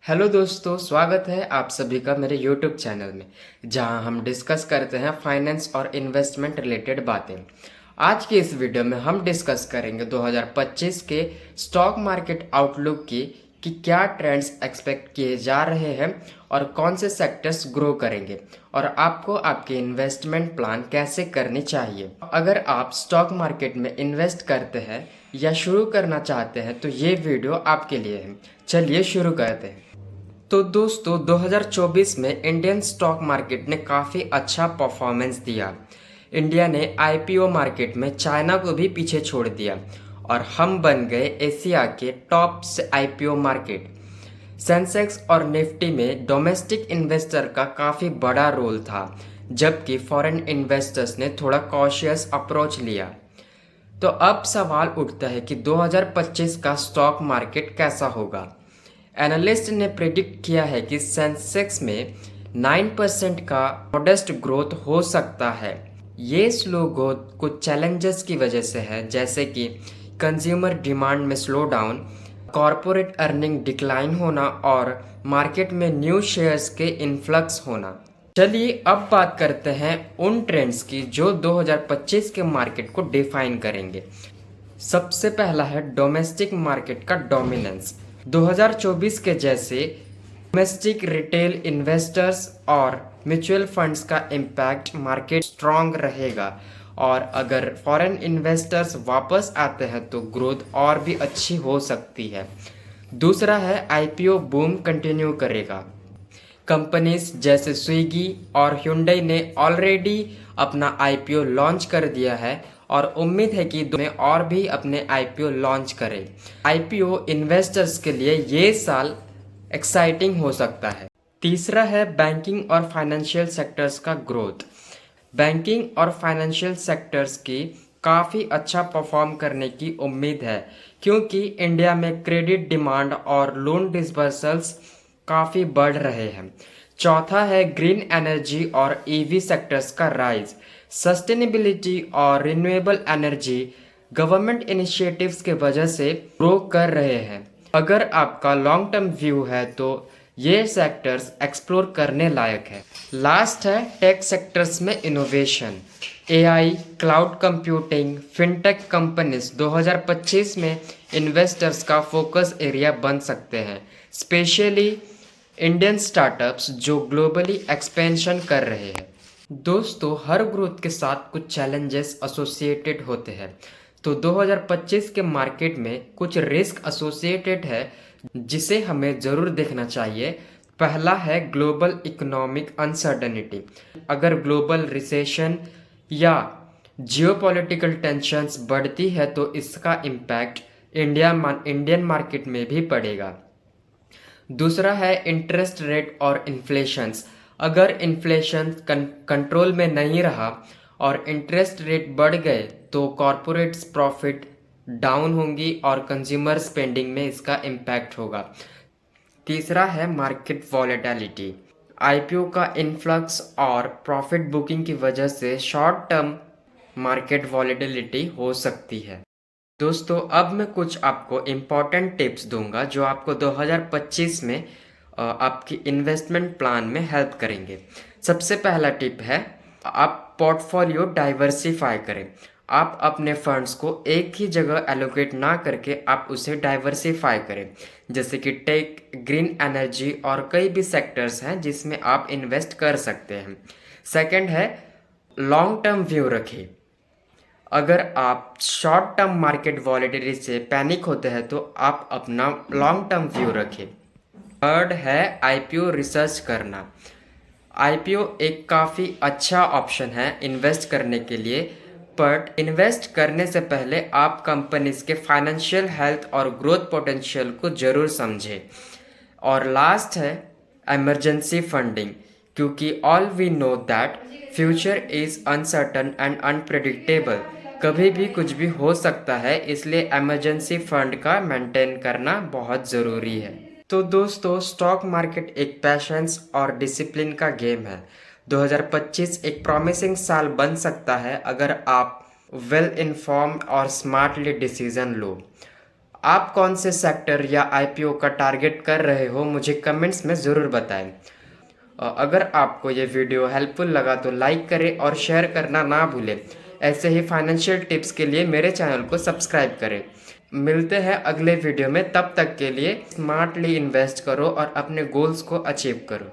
Hello दोस्तों, स्वागत है आप सभी का मेरे यूट्यूब चैनल में, जहां हम डिस्कस करते हैं फाइनेंस और इन्वेस्टमेंट रिलेटेड बातें। आज की इस वीडियो में हम डिस्कस करेंगे 2025 के स्टॉक मार्केट आउटलुक की कि क्या ट्रेंड्स एक्सपेक्ट किए जा रहे हैं और कौन से सेक्टर्स ग्रो करेंगे और आपको आपके इन्वेस्टमेंट प्लान कैसे करनी चाहिए। अगर आप स्टॉक मार्केट में इन्वेस्ट करते हैं या शुरू करना चाहते हैं तो ये वीडियो आपके लिए है। चलिए शुरू करते हैं। तो दोस्तों 2024 में इंडियन स्टॉक मार्केट ने काफ़ी अच्छा परफॉर्मेंस दिया। इंडिया ने आईपीओ मार्केट में चाइना को भी पीछे छोड़ दिया और हम बन गए एशिया के टॉप से आईपीओ मार्केट। सेंसेक्स और निफ्टी में डोमेस्टिक इन्वेस्टर का काफ़ी बड़ा रोल था, जबकि फॉरेन इन्वेस्टर्स ने थोड़ा कॉशियस अप्रोच लिया। तो अब सवाल उठता है कि 2025 का स्टॉक मार्केट कैसा होगा। एनालिस्ट ने प्रिडिक्ट किया है कि सेंसेक्स में 9% का मॉडेस्ट ग्रोथ हो सकता है। ये स्लो ग्रोथ कुछ चैलेंजेस की वजह से है, जैसे कि कंज्यूमर डिमांड में slow down, corporate earning decline होना और मार्केट में न्यू शेयर्स के इन्फ्लक्स होना। चलिए अब बात करते हैं उन ट्रेंड्स की जो 2025 के मार्केट को डिफाइन करेंगे। सबसे पहला है डोमेस्टिक मार्केट का डोमिनेंस। 2024 के जैसे डोमेस्टिक रिटेल इन्वेस्टर्स और म्यूचुअल फंड्स का इम्पैक्ट मार्केट स्ट्रांग रहेगा, और अगर फॉरेन इन्वेस्टर्स वापस आते हैं तो ग्रोथ और भी अच्छी हो सकती है। दूसरा है आईपीओ बूम कंटिन्यू करेगा। कंपनीज जैसे स्विगी और hyundai ने ऑलरेडी अपना आईपीओ लॉन्च कर दिया है और उम्मीद है कि में और भी अपने आईपीओ लॉन्च करें। आईपीओ इन्वेस्टर्स के लिए ये साल एक्साइटिंग हो सकता है। तीसरा है बैंकिंग और फाइनेंशियल सेक्टर्स का ग्रोथ। बैंकिंग और फाइनेंशियल सेक्टर्स की काफ़ी अच्छा परफॉर्म करने की उम्मीद है, क्योंकि इंडिया में क्रेडिट डिमांड और लोन डिसबर्सल्स काफ़ी बढ़ रहे हैं। चौथा है ग्रीन एनर्जी और ईवी सेक्टर्स का राइज। सस्टेनेबिलिटी और रिन्यूएबल एनर्जी गवर्नमेंट इनिशिएटिव्स के वजह से ग्रो कर रहे हैं। अगर आपका लॉन्ग टर्म व्यू है तो ये सेक्टर्स एक्सप्लोर करने लायक है। लास्ट है टेक सेक्टर्स में innovation. AI, cloud computing, fintech companies 2025 में इन्वेस्टर्स का फोकस एरिया बन सकते हैं, स्पेशली इंडियन स्टार्टअप्स जो ग्लोबली एक्सपेंशन कर रहे हैं। दोस्तों हर ग्रोथ के साथ कुछ चैलेंजेस एसोसिएटेड होते हैं, तो 2025 के मार्केट में कुछ रिस्क एसोसिएटेड है जिसे हमें ज़रूर देखना चाहिए। पहला है ग्लोबल इकोनॉमिक अनसर्टेनिटी। अगर ग्लोबल रिसेशन या जियोपॉलिटिकल टेंशन्स बढ़ती है तो इसका इम्पैक्ट इंडियन मार्केट में भी पड़ेगा। दूसरा है इंटरेस्ट रेट और इन्फ्लेशंस। अगर इन्फ्लेशन कंट्रोल में नहीं रहा और इंटरेस्ट रेट बढ़ गए तो कॉरपोरेट्स प्रॉफिट डाउन होंगी और कंज्यूमर स्पेंडिंग में इसका इम्पैक्ट होगा। तीसरा है मार्केट वॉलेटिलिटी। आईपीओ का इन्फ्लक्स और प्रॉफिट बुकिंग की वजह से शॉर्ट टर्म मार्केट वॉलेटिलिटी हो सकती है। दोस्तों अब मैं कुछ आपको इम्पॉर्टेंट टिप्स दूंगा जो आपको 2025 में आपकी इन्वेस्टमेंट प्लान में हेल्प करेंगे। सबसे पहला टिप है आप पोर्टफोलियो डाइवर्सिफाई करें। आप अपने फंड्स को एक ही जगह एलोकेट ना करके आप उसे डाइवर्सिफाई करें, जैसे कि टेक, ग्रीन एनर्जी और कई भी सेक्टर्स हैं जिसमें आप इन्वेस्ट कर सकते हैं। सेकंड है लॉन्ग टर्म व्यू रखें। अगर आप शॉर्ट टर्म मार्केट वॉलेटिलिटी से पैनिक होते हैं तो आप अपना लॉन्ग टर्म व्यू रखें। थर्ड है आईपीओ रिसर्च करना। आईपीओ एक काफ़ी अच्छा ऑप्शन है इन्वेस्ट करने के लिए, बट इन्वेस्ट करने से पहले आप कंपनीज के फाइनेंशियल हेल्थ और ग्रोथ पोटेंशियल को ज़रूर समझें। और लास्ट है इमरजेंसी फंडिंग, क्योंकि all we know that future is uncertain and unpredictable. कभी भी कुछ भी हो सकता है, इसलिए इमरजेंसी फंड का मेंटेन करना बहुत ज़रूरी है। तो दोस्तों स्टॉक मार्केट एक पैशंस और डिसिप्लिन का गेम है। 2025 एक प्रॉमिसिंग साल बन सकता है अगर आप वेल इन्फॉर्म्ड और स्मार्टली डिसीजन लो। आप कौन से सेक्टर या आईपीओ का टारगेट कर रहे हो, मुझे कमेंट्स में ज़रूर बताएं। अगर आपको ये वीडियो हेल्पफुल लगा तो लाइक करें और शेयर करना ना भूलें। ऐसे ही फाइनेंशियल टिप्स के लिए मेरे चैनल को सब्सक्राइब करें। मिलते हैं अगले वीडियो में, तब तक के लिए स्मार्टली इन्वेस्ट करो और अपने गोल्स को अचीव करो।